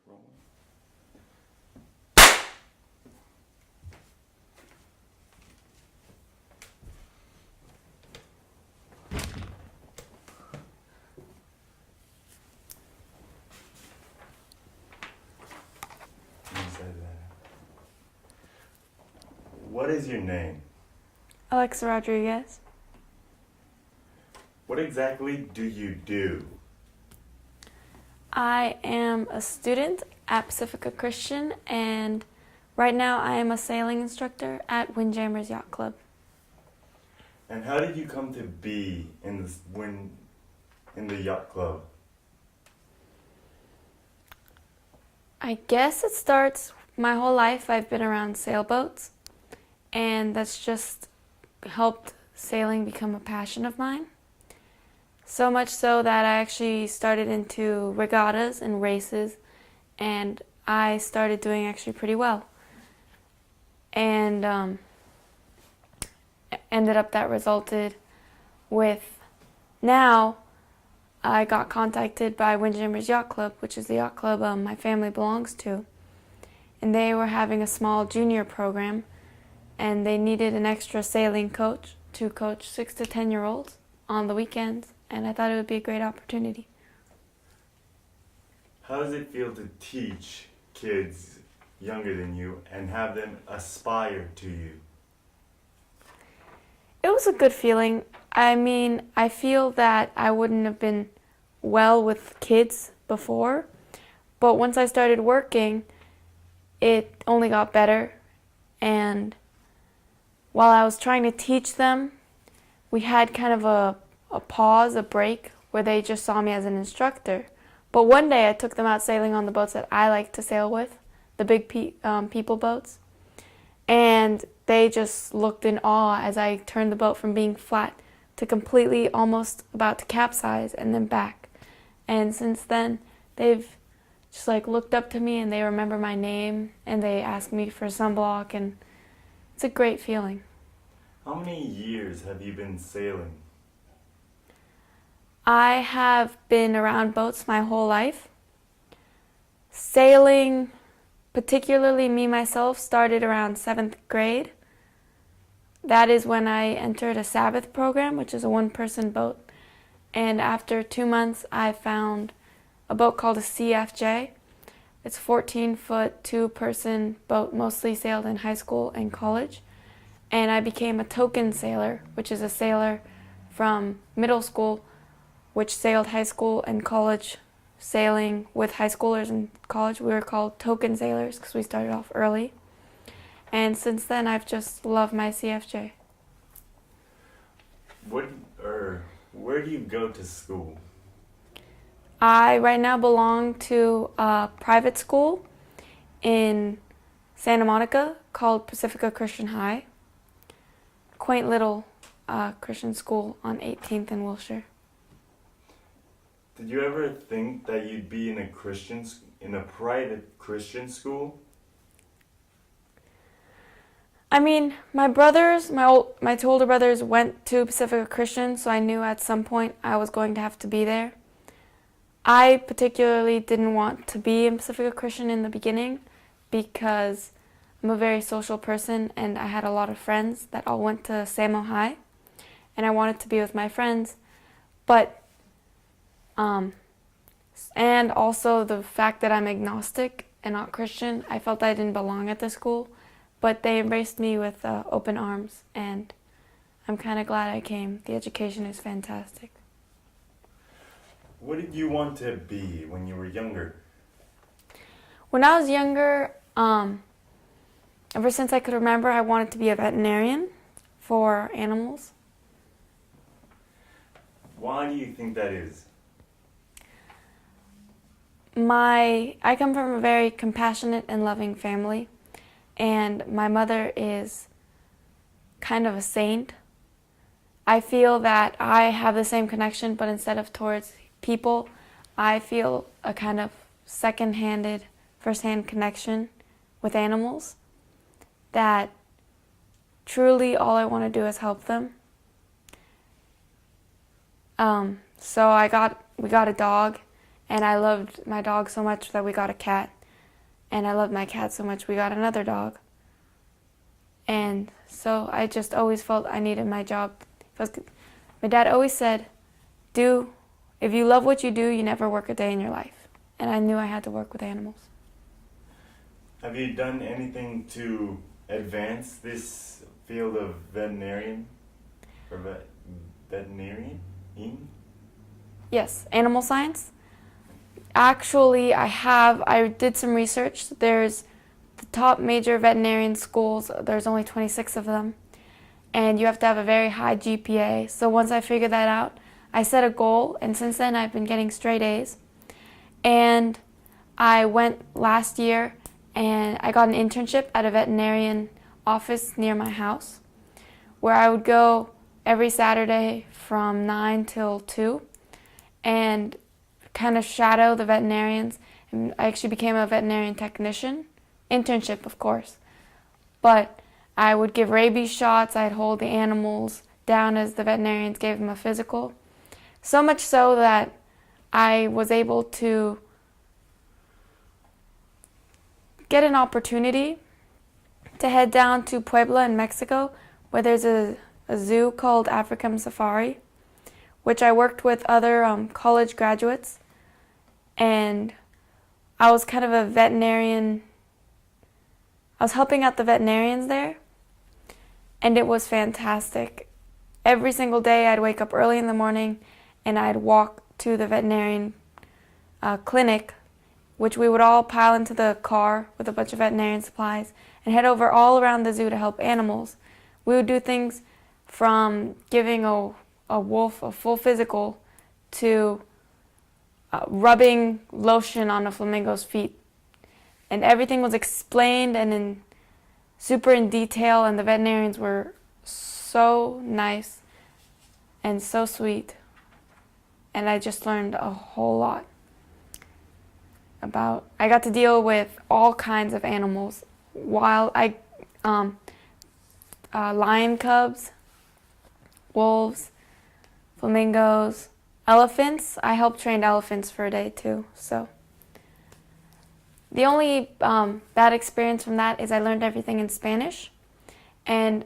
start rolling. You said that. What is your name? Nicolas Rodriguez. What exactly do you do? I am a student at Pacifica Christian, and right now I am a sailing instructor at Windjammers Yacht Club. And how did you come to be in the yacht club? I guess it starts my whole life. I've been around sailboats, and that's just helped sailing become a passion of mine. So much so that I actually started into regattas and races, and I started doing actually pretty well. And ended up that resulted with, now I got contacted by Windjammers Yacht Club, which is the yacht club my family belongs to. And they were having a small junior program, and they needed an extra sailing coach to coach 6 to 10-year-olds on the weekends. And I thought it would be a great opportunity. How does it feel to teach kids younger than you and have them aspire to you? It was a good feeling. I mean, I feel that I wouldn't have been well with kids before, but once I started working, it only got better. And while I was trying to teach them, we had kind of a pause, a break, where they just saw me as an instructor. But one day I took them out sailing on the boats that I like to sail with, the big people boats. And they just looked in awe as I turned the boat from being flat to completely almost about to capsize and then back. And since then, they've just looked up to me, and they remember my name, and they ask me for sunblock, and it's a great feeling. How many years have you been sailing? I have been around boats my whole life. Sailing, particularly me myself, started around 7th grade. That is when I entered a Sabbath program, which is a one-person boat. And after 2 months, I found a boat called a CFJ. It's a 14-foot, two-person boat, mostly sailed in high school and college. And I became a token sailor, which is a sailor from middle school, which sailed high school and college sailing with high schoolers in college. We were called token sailors because we started off early. And since then, I've just loved my CFJ. Where do you go to school? I right now belong to a private school in Santa Monica called Pacifica Christian High. Quaint little Christian school on 18th and Wilshire. Did you ever think that you'd be in a private Christian school? I mean, my two older brothers went to Pacifica Christian, so I knew at some point I was going to have to be there. I particularly didn't want to be in Pacifica Christian in the beginning because I'm a very social person, and I had a lot of friends that all went to Samo High, and I wanted to be with my friends. But and also the fact that I'm agnostic and not Christian, I felt I didn't belong at the school, but they embraced me with open arms, and I'm kind of glad I came. The education is fantastic. What did you want to be when you were younger? When I was younger, ever since I could remember, I wanted to be a veterinarian for animals. Why do you think that is? I come from a very compassionate and loving family, and my mother is kind of a saint. I feel that I have the same connection, but instead of towards people, I feel a kind of second-handed, first-hand connection with animals, that truly all I want to do is help them. So we got a dog, And I loved my dog so much that we got a cat. And I loved my cat so much we got another dog. And so I just always felt I needed my job. My dad always said, if you love what you do, you never work a day in your life. And I knew I had to work with animals. Have you done anything to advance this field of veterinarian? Or veterinarian? Yes, animal science. Actually, I did some research. There's the top major veterinarian schools. There's only 26 of them. And you have to have a very high GPA. So once I figured that out, I set a goal. And since then, I've been getting straight A's. And I went last year and I got an internship at a veterinarian office near my house, where I would go every Saturday from 9 till 2 and kind of shadow the veterinarians. And I actually became a veterinarian technician. Internship, of course. But I would give rabies shots. I'd hold the animals down as the veterinarians gave them a physical. So much so that I was able to get an opportunity to head down to Puebla in Mexico, where there's a zoo called African Safari, which I worked with other college graduates. And I was kind of a veterinarian. I was helping out the veterinarians there, and it was fantastic. Every single day I'd wake up early in the morning and I'd walk to the veterinarian clinic, which we would all pile into the car with a bunch of veterinarian supplies and head over all around the zoo to help animals. We would do things from giving a wolf a full physical to rubbing lotion on a flamingo's feet. And everything was explained and super in detail, and the veterinarians were so nice and so sweet. And I just learned a whole lot I got to deal with all kinds of animals. Lion cubs, wolves, flamingos, elephants. I helped train elephants for a day too. So the only bad experience from that is I learned everything in Spanish. And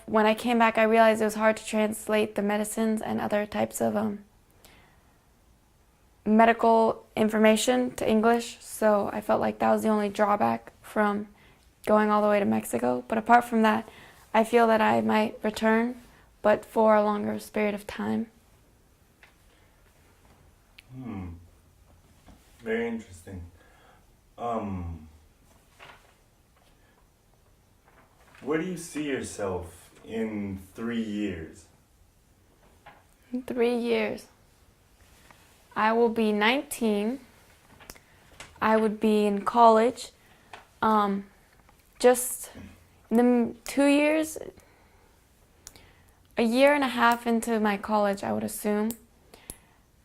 when I came back, I realized it was hard to translate the medicines and other types of medical information to English, so I felt like that was the only drawback from going all the way to Mexico. But apart from that, I feel that I might return, but for a longer period of time. Very interesting. Where do you see yourself in 3 years? In 3 years. I will be 19. I would be in college. Just in 2 years, a year and a half into my college, I would assume.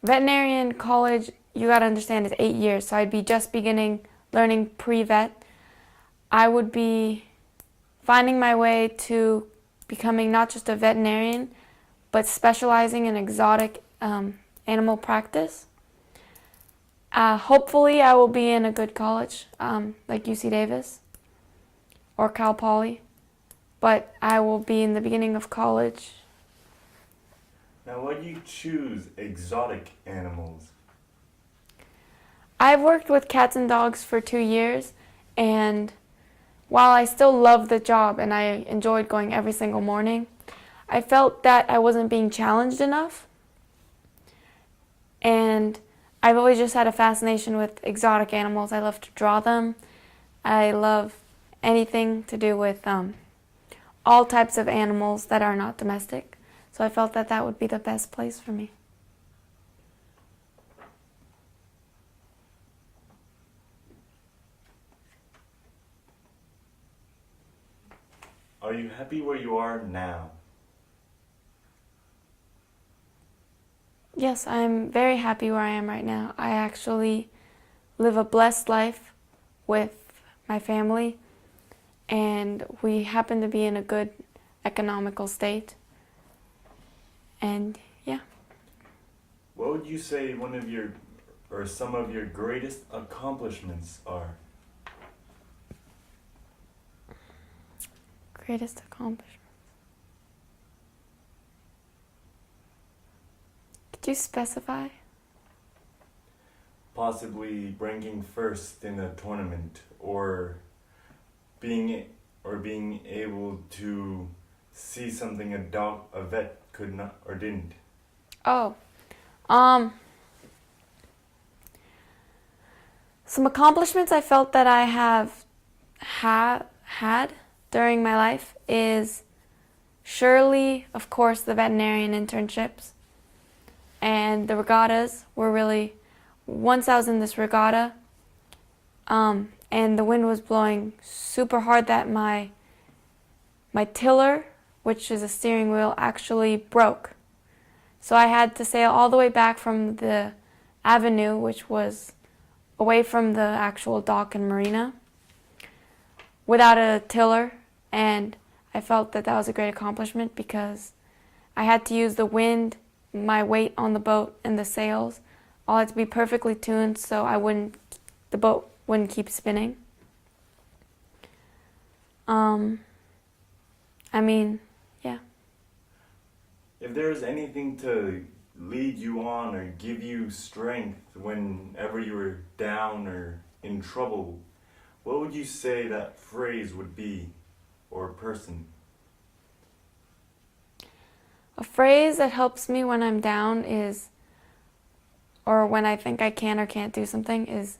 Veterinarian college, you gotta understand, is 8 years, so I'd be just beginning learning pre-vet. I would be finding my way to becoming not just a veterinarian, but specializing in exotic animal practice. Hopefully I will be in a good college, like UC Davis or Cal Poly, but I will be in the beginning of college. Now, why do you choose exotic animals? I've worked with cats and dogs for 2 years, and while I still love the job and I enjoyed going every single morning, I felt that I wasn't being challenged enough. And I've always just had a fascination with exotic animals. I love to draw them. I love anything to do with all types of animals that are not domestic. So I felt that that would be the best place for me. Are you happy where you are now? Yes, I'm very happy where I am right now. I actually live a blessed life with my family, and we happen to be in a good economical state. And yeah. What would you say one of your or some of your greatest accomplishments are? Greatest accomplishment. Could you specify? Possibly ranking first in a tournament, or being able to see something a vet could not or didn't. Oh, some accomplishments I felt that I have had during my life is surely, of course, the veterinarian internships. And the regattas were really, once I was in this regatta, and the wind was blowing super hard that my tiller, which is a steering wheel, actually broke. So I had to sail all the way back from the avenue, which was away from the actual dock and marina, without a tiller, and I felt that that was a great accomplishment because I had to use the wind, my weight on the boat, and the sails all had to be perfectly tuned so the boat wouldn't keep spinning. Yeah. If there is anything to lead you on or give you strength whenever you were down or in trouble, what would you say that phrase would be, or person? A phrase that helps me when I'm down is, or when I think I can or can't do something, is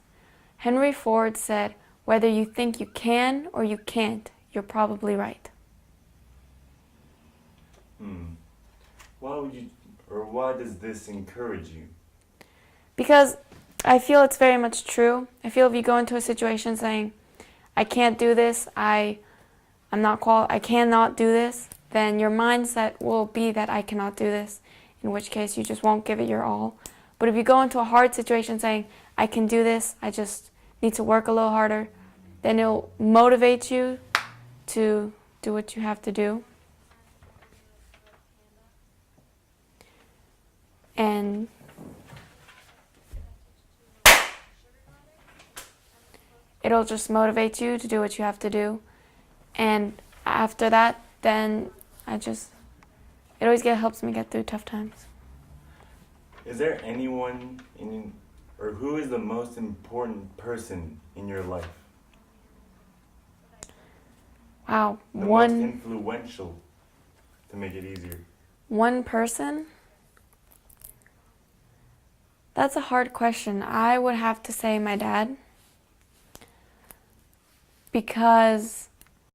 Henry Ford said, "Whether you think you can or you can't, you're probably right." Why does this encourage you? Because I feel it's very much true. I feel if you go into a situation saying, "I can't do this, I cannot do this," then your mindset will be that I cannot do this, in which case you just won't give it your all. But if you go into a hard situation saying, "I can do this, I just need to work a little harder," then it'll motivate you to do what you have to do. And it'll just motivate you to do what you have to do. And after that, then it always helps me get through tough times. Is there anyone who is the most important person in your life? Wow, The most influential, to make it easier. One person? That's a hard question. I would have to say my dad. Because